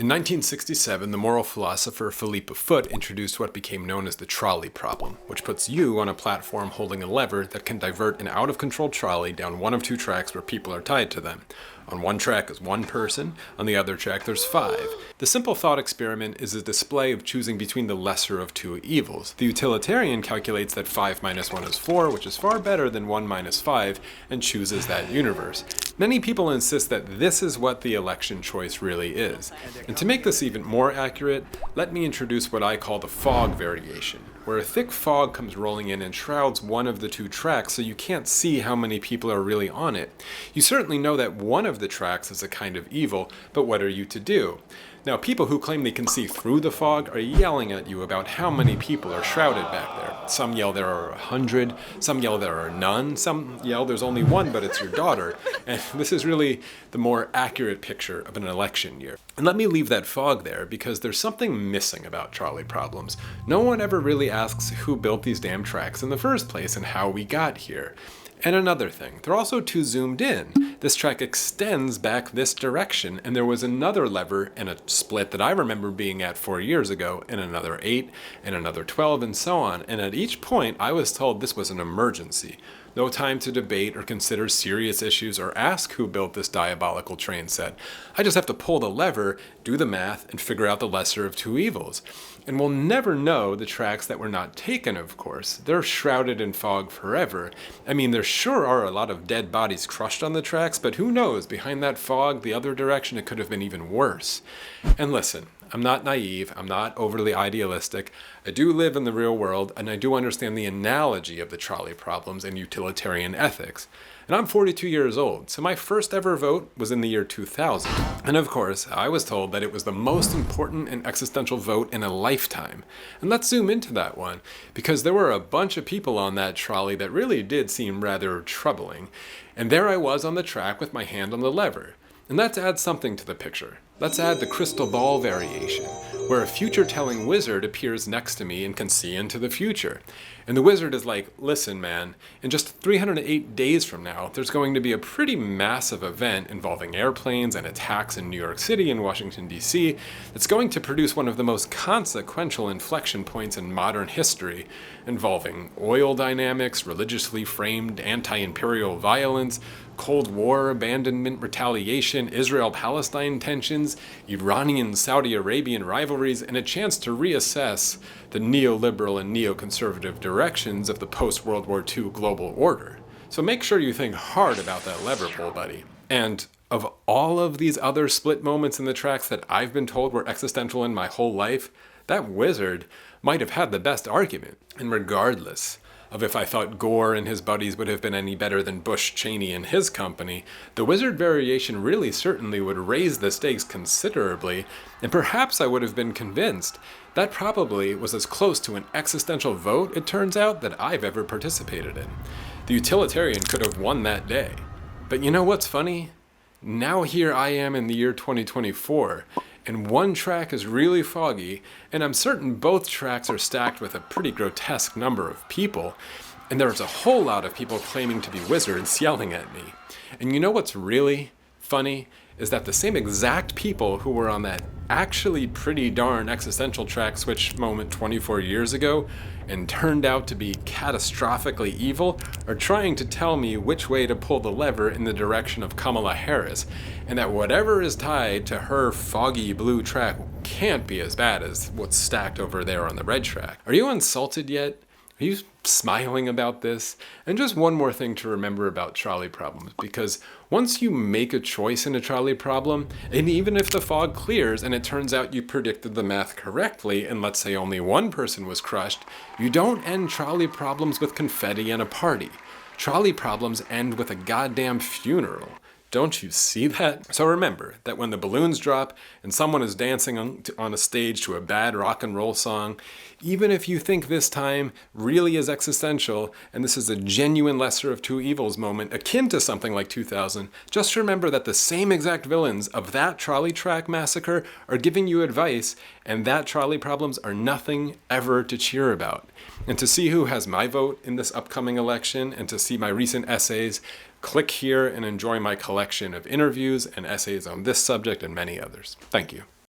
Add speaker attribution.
Speaker 1: In 1967, the moral philosopher Philippe Foot introduced what became known as the trolley problem, which puts you on a platform holding a lever that can divert an out-of-control trolley down one of two tracks where people are tied to them. On one track is one person, on the other track there's five. The simple thought experiment is a display of choosing between the lesser of two evils. The utilitarian calculates that 5 minus 1 is 4, which is far better than 1 minus 5, and chooses that universe. Many people insist that this is what the election choice really is. And to make this even more accurate, let me introduce what I call the fog variation, where a thick fog comes rolling in and shrouds one of the two tracks so you can't see how many people are really on it. You certainly know that one of the tracks is a kind of evil, but what are you to do? Now, people who claim they can see through the fog are yelling at you about how many people are shrouded back there. Some yell there are 100, some yell there are none, some yell there's only one, but it's your daughter. And this is really the more accurate picture of an election year. And let me leave that fog there because there's something missing about trolley problems. No one ever really asks who built these damn tracks in the first place and how we got here. And another thing, they're also too zoomed in. This track extends back this direction, and there was another lever and a split that I remember being at 4 years ago, and another 8, and another 12, and so on. And at each point, I was told this was an emergency. No time to debate or consider serious issues or ask who built this diabolical train set. I just have to pull the lever, do the math, and figure out the lesser of two evils. And we'll never know the tracks that were not taken, of course. They're shrouded in fog forever. I mean, there sure are a lot of dead bodies crushed on the tracks, but who knows, behind that fog, the other direction, it could have been even worse. And listen, I'm not naive, I'm not overly idealistic. I do live in the real world, and I do understand the analogy of the trolley problems and utilitarian ethics. And I'm 42 years old, so my first ever vote was in the year 2000. And of course, I was told that it was the most important and existential vote in a lifetime. And let's zoom into that one, because there were a bunch of people on that trolley that really did seem rather troubling. And there I was on the track with my hand on the lever. And let's add something to the picture. Let's add the crystal ball variation, where a future-telling wizard appears next to me and can see into the future. And the wizard is like, listen man, in just 308 days from now, there's going to be a pretty massive event involving airplanes and attacks in New York City and Washington, D.C. that's going to produce one of the most consequential inflection points in modern history, involving oil dynamics, religiously framed anti-imperial violence, Cold War abandonment retaliation, Israel-Palestine tensions, Iranian-Saudi Arabian rivalries, and a chance to reassess the neoliberal and neoconservative directions of the post-World War II global order. So make sure you think hard about that lever pull, buddy. And of all of these other split moments in the tracks that I've been told were existential in my whole life, that wizard might have had the best argument. And regardless of if I thought Gore and his buddies would have been any better than Bush, Cheney, and his company, the wizard variation really certainly would raise the stakes considerably, and perhaps I would have been convinced. That probably was as close to an existential vote, it turns out, that I've ever participated in. The utilitarian could have won that day. But you know what's funny? Now here I am in the year 2024, and one track is really foggy, and I'm certain both tracks are stacked with a pretty grotesque number of people, and there's a whole lot of people claiming to be wizards yelling at me. And you know what's really funny is that the same exact people who were on that actually pretty darn existential track switch moment 24 years ago and turned out to be catastrophically evil are trying to tell me which way to pull the lever in the direction of Kamala Harris, and that whatever is tied to her foggy blue track can't be as bad as what's stacked over there on the red track. Are you insulted yet? Are you smiling about this? And just one more thing to remember about trolley problems, because once you make a choice in a trolley problem, and even if the fog clears and it turns out you predicted the math correctly, and let's say only one person was crushed, you don't end trolley problems with confetti and a party. Trolley problems end with a goddamn funeral. Don't you see that? So remember that when the balloons drop and someone is dancing on a stage to a bad rock and roll song, even if you think this time really is existential and this is a genuine lesser of two evils moment akin to something like 2000, just remember that the same exact villains of that trolley track massacre are giving you advice, and that trolley problems are nothing ever to cheer about. And to see who has my vote in this upcoming election and to see my recent essays, click here and enjoy my collection of interviews and essays on this subject and many others. Thank you.